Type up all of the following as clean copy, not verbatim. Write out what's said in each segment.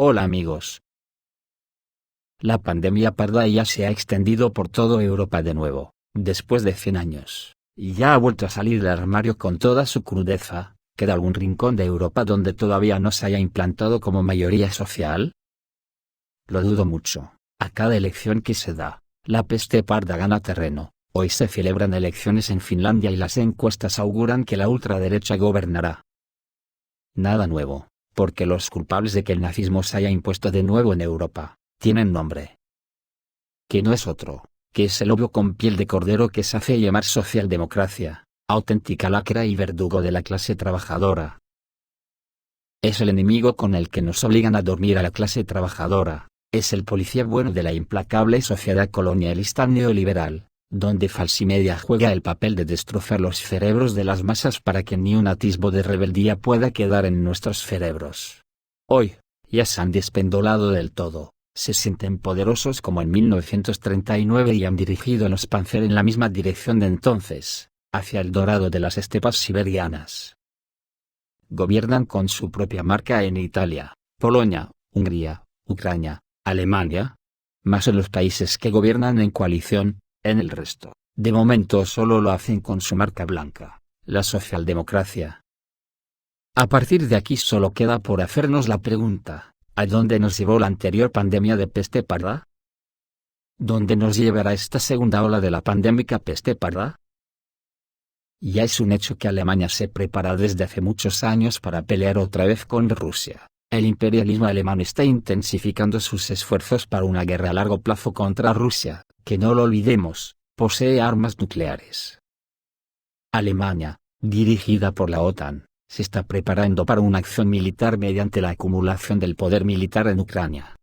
Hola amigos. La pandemia parda ya se ha extendido por toda Europa de nuevo, después de 100 años, y ya ha vuelto a salir del armario con toda su crudeza. ¿Queda algún rincón de Europa donde todavía no se haya implantado como mayoría social? Lo dudo mucho. A cada elección que se da, la peste parda gana terreno. Hoy se celebran elecciones en Finlandia y las encuestas auguran que la ultraderecha gobernará. Nada nuevo, porque los culpables de que el nazismo se haya impuesto de nuevo en Europa, tienen nombre. Que no es otro, que es el lobo con piel de cordero que se hace llamar socialdemocracia, auténtica lacra y verdugo de la clase trabajadora. Es el enemigo con el que nos obligan a dormir a la clase trabajadora, es el policía bueno de la implacable sociedad colonialista neoliberal, donde Falsimedia juega el papel de destrozar los cerebros de las masas para que ni un atisbo de rebeldía pueda quedar en nuestros cerebros. Hoy, ya se han despendolado del todo, se sienten poderosos como en 1939 y han dirigido a los Panzer en la misma dirección de entonces, hacia el dorado de las estepas siberianas. Gobiernan con su propia marca en Italia, Polonia, Hungría, Ucrania, Alemania, más en los países que gobiernan en coalición. En el resto, de momento solo lo hacen con su marca blanca, la socialdemocracia. A partir de aquí solo queda por hacernos la pregunta, ¿a dónde nos llevó la anterior pandemia de peste parda? ¿Dónde nos llevará esta segunda ola de la pandémica peste parda? Ya es un hecho que Alemania se prepara desde hace muchos años para pelear otra vez con Rusia. El imperialismo alemán está intensificando sus esfuerzos para una guerra a largo plazo contra Rusia, que no lo olvidemos, posee armas nucleares. Alemania, dirigida por la OTAN, se está preparando para una acción militar mediante la acumulación del poder militar en Ucrania.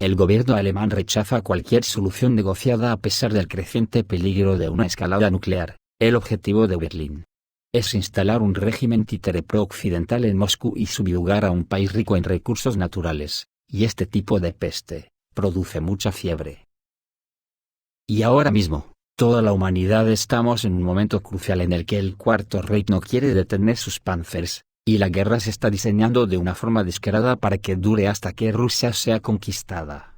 El gobierno alemán rechaza cualquier solución negociada a pesar del creciente peligro de una escalada nuclear. El objetivo de Berlín es instalar un régimen títere pro-occidental en Moscú y subyugar a un país rico en recursos naturales, y este tipo de peste produce mucha fiebre. Y ahora mismo, toda la humanidad estamos en un momento crucial en el que el Cuarto Reich no quiere detener sus panzers, y la guerra se está diseñando de una forma descarada para que dure hasta que Rusia sea conquistada.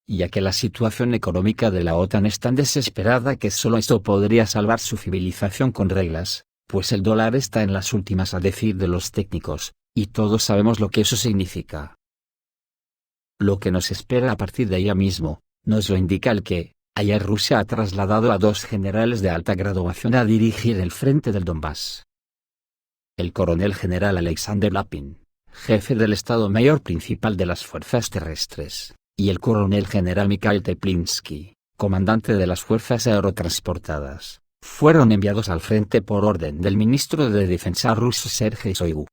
Ya que la situación económica de la OTAN es tan desesperada que solo esto podría salvar su civilización con reglas, pues el dólar está en las últimas a decir de los técnicos, y todos sabemos lo que eso significa. Lo que nos espera a partir de allá mismo, nos lo indica el que, ayer Rusia ha trasladado a 2 generales de alta graduación a dirigir el frente del Donbass. El coronel general Alexander Lapin, jefe del Estado Mayor principal de las fuerzas terrestres, y el coronel general Mikhail Teplinsky, comandante de las fuerzas aerotransportadas, fueron enviados al frente por orden del ministro de Defensa ruso Sergei Shoigu.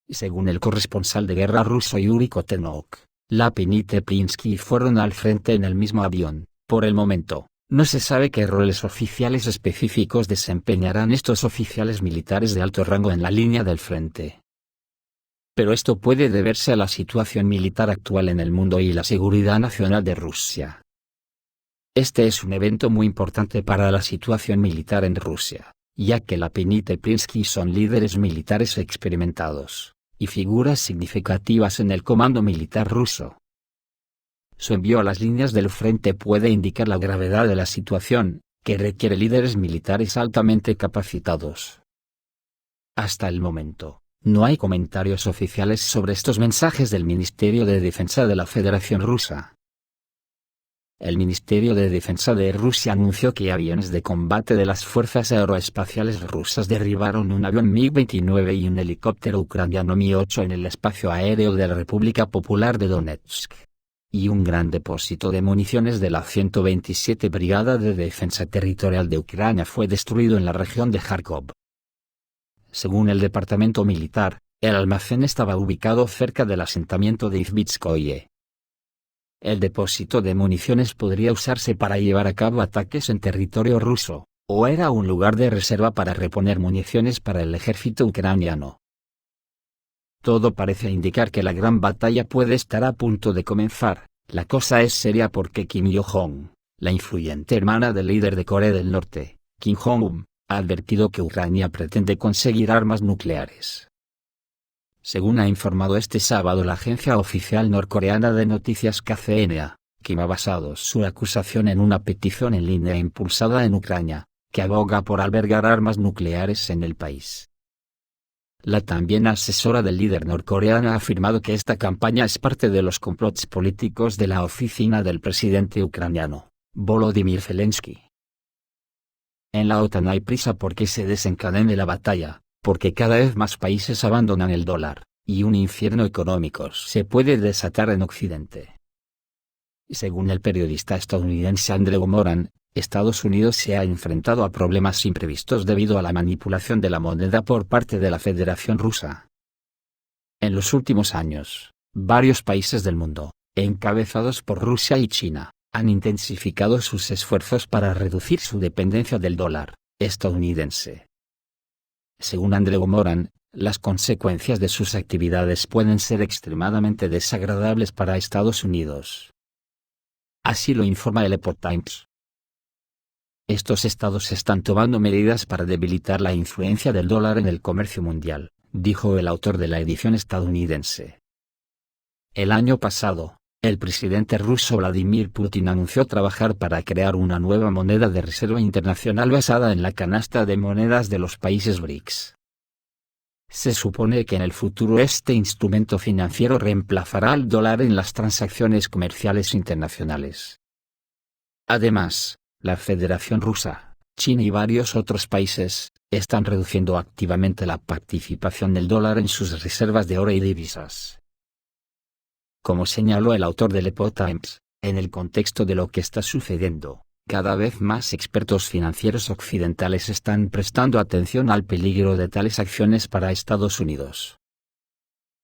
Según el corresponsal de guerra ruso Yuri Kotenok, Lapin y Teplinsky fueron al frente en el mismo avión. Por el momento, no se sabe qué roles oficiales específicos desempeñarán estos oficiales militares de alto rango en la línea del frente. Pero esto puede deberse a la situación militar actual en el mundo y la seguridad nacional de Rusia. Este es un evento muy importante para la situación militar en Rusia, ya que Lapin y Teplinsky son líderes militares experimentados, y figuras significativas en el comando militar ruso. Su envío a las líneas del frente puede indicar la gravedad de la situación, que requiere líderes militares altamente capacitados. Hasta el momento, no hay comentarios oficiales sobre estos mensajes del Ministerio de Defensa de la Federación Rusa. El Ministerio de Defensa de Rusia anunció que aviones de combate de las fuerzas aeroespaciales rusas derribaron un avión MiG-29 y un helicóptero ucraniano Mi-8 en el espacio aéreo de la República Popular de Donetsk. Y un gran depósito de municiones de la 127 Brigada de Defensa Territorial de Ucrania fue destruido en la región de Kharkov. Según el departamento militar, el almacén estaba ubicado cerca del asentamiento de Izbitskoye. El depósito de municiones podría usarse para llevar a cabo ataques en territorio ruso, o era un lugar de reserva para reponer municiones para el ejército ucraniano. Todo parece indicar que la gran batalla puede estar a punto de comenzar. La cosa es seria porque Kim Jong-un, la influyente hermana del líder de Corea del Norte, Kim Jong-un, ha advertido que Ucrania pretende conseguir armas nucleares. Según ha informado este sábado la agencia oficial norcoreana de noticias KCNA, Kim ha basado su acusación en una petición en línea impulsada en Ucrania, que aboga por albergar armas nucleares en el país. La también asesora del líder norcoreano ha afirmado que esta campaña es parte de los complots políticos de la oficina del presidente ucraniano, Volodymyr Zelensky. En la OTAN hay prisa porque se desencadene la batalla, porque cada vez más países abandonan el dólar, y un infierno económico se puede desatar en Occidente. Según el periodista estadounidense Andrew Moran, Estados Unidos se ha enfrentado a problemas imprevistos debido a la manipulación de la moneda por parte de la Federación Rusa. En los últimos años, varios países del mundo, encabezados por Rusia y China, han intensificado sus esfuerzos para reducir su dependencia del dólar estadounidense. Según Andrew Moran, las consecuencias de sus actividades pueden ser extremadamente desagradables para Estados Unidos. Así lo informa el Epoch Times. Estos estados están tomando medidas para debilitar la influencia del dólar en el comercio mundial, dijo el autor de la edición estadounidense. El año pasado, el presidente ruso Vladimir Putin anunció trabajar para crear una nueva moneda de reserva internacional basada en la canasta de monedas de los países BRICS. Se supone que en el futuro este instrumento financiero reemplazará al dólar en las transacciones comerciales internacionales. Además, la Federación Rusa, China y varios otros países, están reduciendo activamente la participación del dólar en sus reservas de oro y divisas. Como señaló el autor del Epoch Times, en el contexto de lo que está sucediendo, cada vez más expertos financieros occidentales están prestando atención al peligro de tales acciones para Estados Unidos.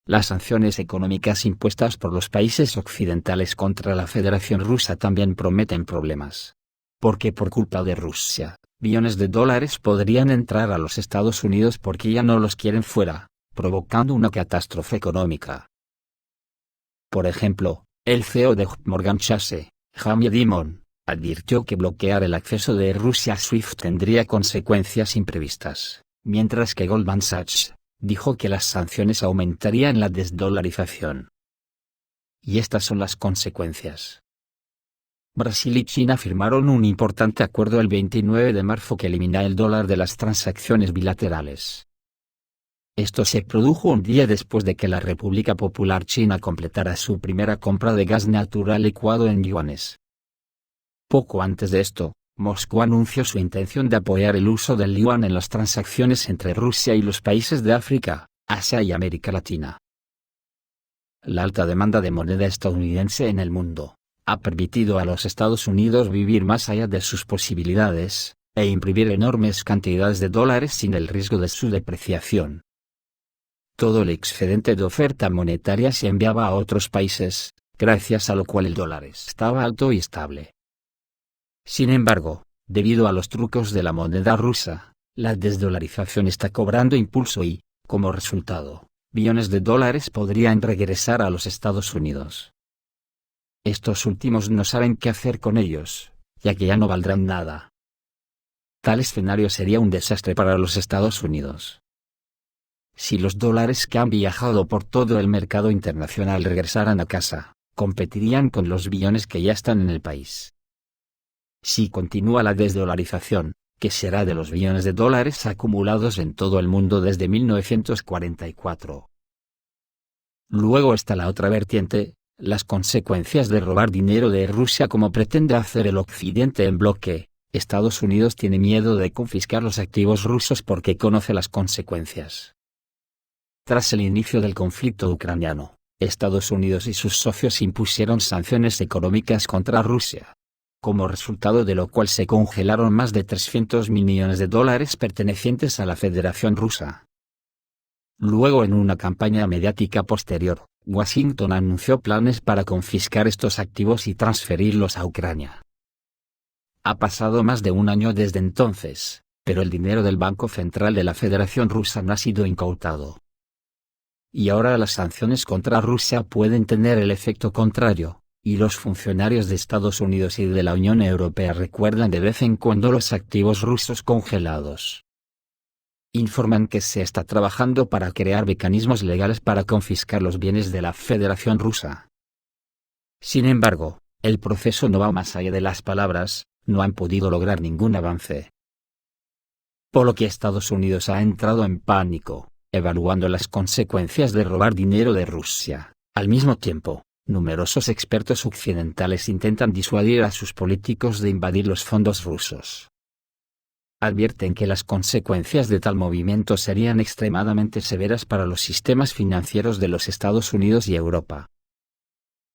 Las sanciones económicas impuestas por los países occidentales contra la Federación Rusa también prometen problemas. Porque por culpa de Rusia, billones de dólares podrían entrar a los Estados Unidos porque ya no los quieren fuera, provocando una catástrofe económica. Por ejemplo, el CEO de JP Morgan Chase, Jamie Dimon, advirtió que bloquear el acceso de Rusia a SWIFT tendría consecuencias imprevistas, mientras que Goldman Sachs dijo que las sanciones aumentarían la desdolarización. Y estas son las consecuencias. Brasil y China firmaron un importante acuerdo el 29 de marzo que elimina el dólar de las transacciones bilaterales. Esto se produjo un día después de que la República Popular China completara su primera compra de gas natural licuado en yuanes. Poco antes de esto, Moscú anunció su intención de apoyar el uso del yuan en las transacciones entre Rusia y los países de África, Asia y América Latina. La alta demanda de moneda estadounidense en el mundo ha permitido a los Estados Unidos vivir más allá de sus posibilidades, e imprimir enormes cantidades de dólares sin el riesgo de su depreciación. Todo el excedente de oferta monetaria se enviaba a otros países, gracias a lo cual el dólar estaba alto y estable. Sin embargo, debido a los trucos de la moneda rusa, la desdolarización está cobrando impulso y, como resultado, billones de dólares podrían regresar a los Estados Unidos. Estos últimos no saben qué hacer con ellos, ya que ya no valdrán nada. Tal escenario sería un desastre para los Estados Unidos. Si los dólares que han viajado por todo el mercado internacional regresaran a casa, competirían con los billones que ya están en el país. Si continúa la desdolarización, ¿qué será de los billones de dólares acumulados en todo el mundo desde 1944? Luego está la otra vertiente, las consecuencias de robar dinero de Rusia como pretende hacer el Occidente en bloque. Estados Unidos tiene miedo de confiscar los activos rusos porque conoce las consecuencias. Tras el inicio del conflicto ucraniano, Estados Unidos y sus socios impusieron sanciones económicas contra Rusia, como resultado de lo cual se congelaron más de 300.000 millones de dólares pertenecientes a la Federación Rusa. Luego, en una campaña mediática posterior, Washington anunció planes para confiscar estos activos y transferirlos a Ucrania. Ha pasado más de un año desde entonces, pero el dinero del Banco Central de la Federación Rusa no ha sido incautado. Y ahora las sanciones contra Rusia pueden tener el efecto contrario, y los funcionarios de Estados Unidos y de la Unión Europea recuerdan de vez en cuando los activos rusos congelados. informan que se está trabajando para crear mecanismos legales para confiscar los bienes de la Federación Rusa. Sin embargo, el proceso no va más allá de las palabras, no han podido lograr ningún avance. Por lo que Estados Unidos ha entrado en pánico, evaluando las consecuencias de robar dinero de Rusia. Al mismo tiempo, numerosos expertos occidentales intentan disuadir a sus políticos de invadir los fondos rusos. Advierten que las consecuencias de tal movimiento serían extremadamente severas para los sistemas financieros de los Estados Unidos y Europa.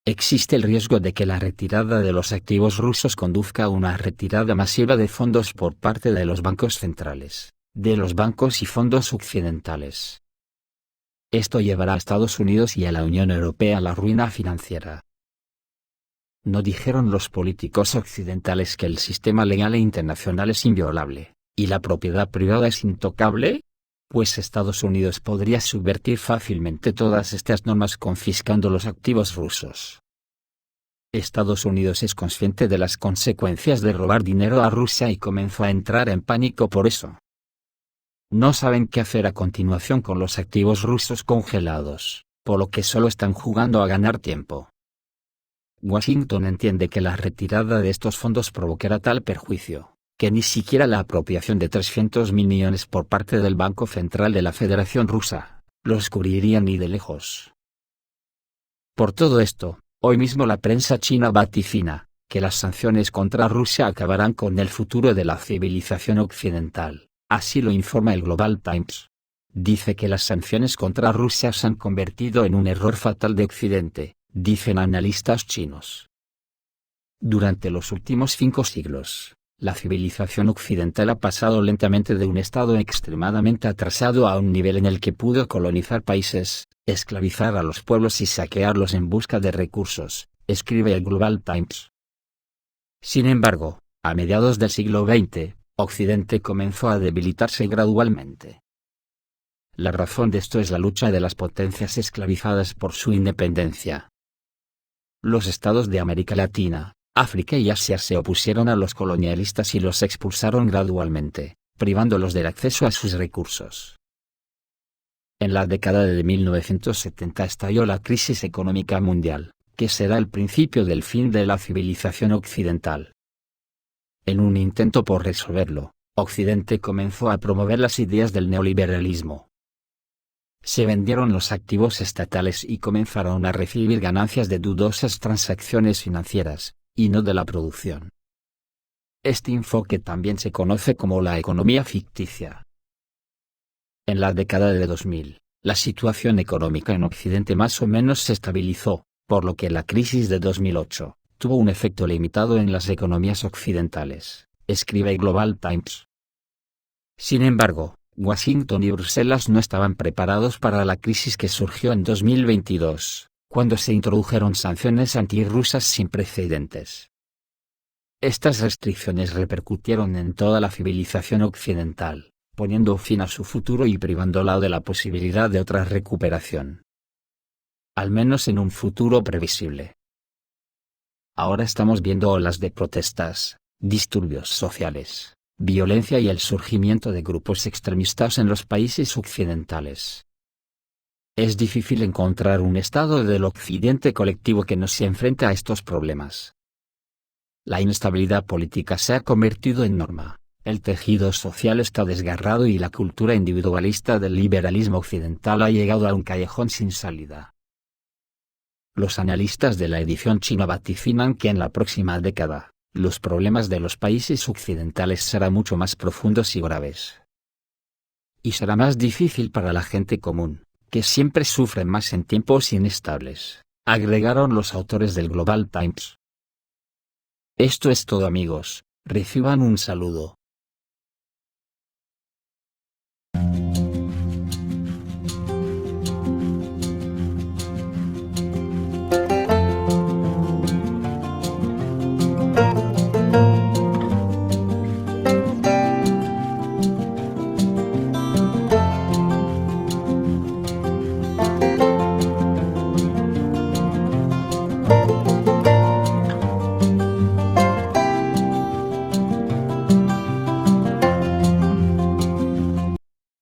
Existe el riesgo de que la retirada de los activos rusos conduzca a una retirada masiva de fondos por parte de los bancos centrales, de los bancos y fondos occidentales. Esto llevará a Estados Unidos y a la Unión Europea a la ruina financiera. ¿No dijeron los políticos occidentales que el sistema legal internacional es inviolable, y la propiedad privada es intocable? Pues Estados Unidos podría subvertir fácilmente todas estas normas confiscando los activos rusos. Estados Unidos es consciente de las consecuencias de robar dinero a Rusia y comenzó a entrar en pánico por eso. No saben qué hacer a continuación con los activos rusos congelados, por lo que solo están jugando a ganar tiempo. Washington entiende que la retirada de estos fondos provocará tal perjuicio, que ni siquiera la apropiación de 300.000 millones por parte del Banco Central de la Federación Rusa los cubriría ni de lejos. Por todo esto, hoy mismo la prensa china vaticina que las sanciones contra Rusia acabarán con el futuro de la civilización occidental, así lo informa el Global Times. Dice que las sanciones contra Rusia se han convertido en un error fatal de Occidente, dicen analistas chinos. Durante los últimos 5 siglos, la civilización occidental ha pasado lentamente de un estado extremadamente atrasado a un nivel en el que pudo colonizar países, esclavizar a los pueblos y saquearlos en busca de recursos, escribe el Global Times. Sin embargo, a mediados del siglo XX, Occidente comenzó a debilitarse gradualmente. La razón de esto es la lucha de las potencias esclavizadas por su independencia. Los estados de América Latina, África y Asia se opusieron a los colonialistas y los expulsaron gradualmente, privándolos del acceso a sus recursos. En la década de 1970 estalló la crisis económica mundial, que será el principio del fin de la civilización occidental. En un intento por resolverlo, Occidente comenzó a promover las ideas del neoliberalismo. Se vendieron los activos estatales y comenzaron a recibir ganancias de dudosas transacciones financieras, y no de la producción. Este enfoque también se conoce como la economía ficticia. En la década de 2000, la situación económica en Occidente más o menos se estabilizó, por lo que la crisis de 2008 tuvo un efecto limitado en las economías occidentales, escribe el Global Times. Sin embargo, Washington y Bruselas no estaban preparados para la crisis que surgió en 2022, cuando se introdujeron sanciones antirrusas sin precedentes. Estas restricciones repercutieron en toda la civilización occidental, poniendo fin a su futuro y privándola de la posibilidad de otra recuperación. Al menos en un futuro previsible. Ahora estamos viendo olas de protestas, disturbios sociales, violencia y el surgimiento de grupos extremistas en los países occidentales. Es difícil encontrar un estado del Occidente colectivo que no se enfrente a estos problemas. La inestabilidad política se ha convertido en norma, el tejido social está desgarrado y la cultura individualista del liberalismo occidental ha llegado a un callejón sin salida. Los analistas de la edición china vaticinan que en la próxima década, los problemas de los países occidentales serán mucho más profundos y graves. Y será más difícil para la gente común, que siempre sufre más en tiempos inestables, agregaron los autores del Global Times. Esto es todo amigos, reciban un saludo.